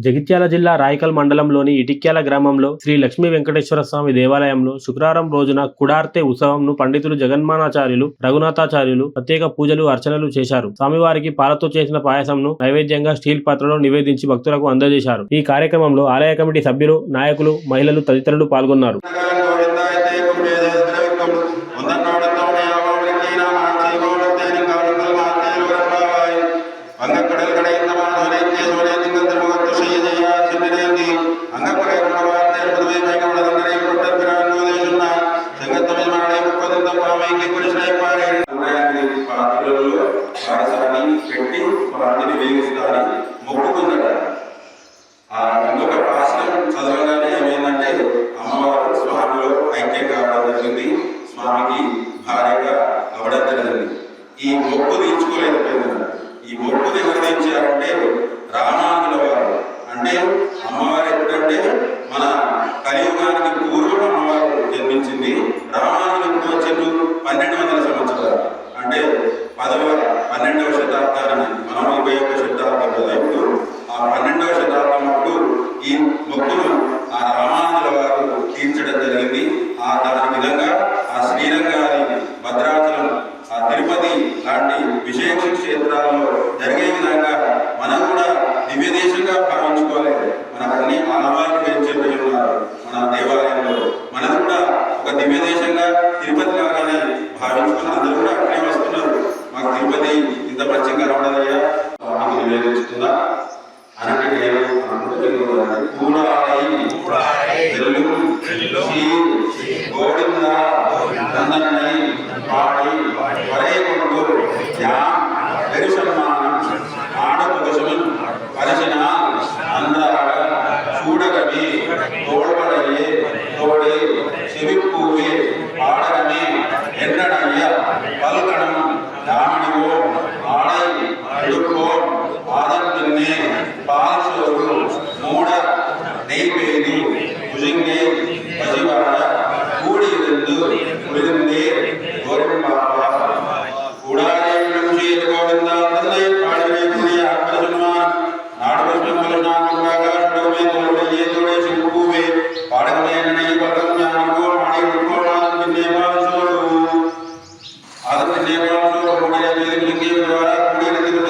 జగిత్యాల జిల్లా రాయకల్ మండలంలోని ఇటిక్యాల గ్రామంలో శ్రీ లక్ష్మీ వెంకటేశ్వర స్వామి దేవాలయంలో శుక్రవారం రోజున కుడార్తె ఉత్సవంను పండితులు జగన్మానాచార్యులు రఘునాథాచార్యులు ప్రత్యేక పూజలు అర్చనలు చేశారు. స్వామివారికి పాలతో చేసిన పాయసంను నైవేద్యంగా స్టీల్ పాత్రలో నివేదించి భక్తులకు అందజేశారు. ఈ కార్యక్రమంలో ఆలయ కమిటీ సభ్యులు, నాయకులు, మహిళలు తదితరులు పాల్గొన్నారు. మొక్కుకున్నాడు. ఆ ఇంకొక పాశనం చదవగానే ఏమైందంటే అమ్మవారు స్వామిలో ఐక్యం కావడం జరిగింది. స్వామికి భార్యగా అవ్వడం జరిగింది. ఈ మొక్కు తీర్చుకోలేకపోయింది. ఈ మొక్కు ఎవరు తీర్చారంటే రామానుల వారు. అంటే అమ్మవారు ఎప్పుడంటే మన కలియుగానికి పూర్వం అమ్మవారు జన్మించింది. రామానులు ఎప్పుడు వచ్చారు? 1200 సంవత్సరాలు, అంటే 12వ శతాబ్దానికి, మనం 21వ శతాబ్దం కదా. ఇప్పుడు ఆ 12వ శతాబ్దం అప్పుడు ఈ మొక్కును ఆ రామానుల వారు తీర్చడం జరిగింది. దాని విధంగా ఆ శ్రీరంగాది, భద్రాచలం, ఆ తిరుపతి లాంటి విశేష క్షేత్రాల్లో జరిగే విధంగా మనం కూడా దివ్య దేశంగా భావించుకోవాలి. మనకు అన్ని ఆనవాళ్ళు పెంచేపై ఉన్నారు మన దేవాలయంలో. మనది కూడా ఒక దివ్య దేశంగా తిరుపతి లాగానే భావించుకుని అందరూ కూడా అక్కడే వస్తున్నారు. మాకు తిరుపతి ఇంత మంచిగా రావడదయ్యా, స్వామికి నివేదించుకుందా అన్నట్టు గోవింద నందనై పాడి వరేకొండు పెరుసన్మానం ఆడపుగసుమన్ పరిచిన అందాక చూడగమి తోడబడయే తోడే చెవిప్పూవే ఆడగమి ఎన్నడయ్య పల్కణం దామణివో ఆడై ఎడుకో ఆదం పిన్నే పాల్సోరు మూడ నెయ్యేది భుజింగే పజివాడ కూడి ఇருந்து ఉడిదే గోరింబాప కూడారే నుంచి గోవింద తందై పాడినే కుడియ ఆత్మజన్మ నాడు పుష్పములు నాకుగా చూడమే తోడే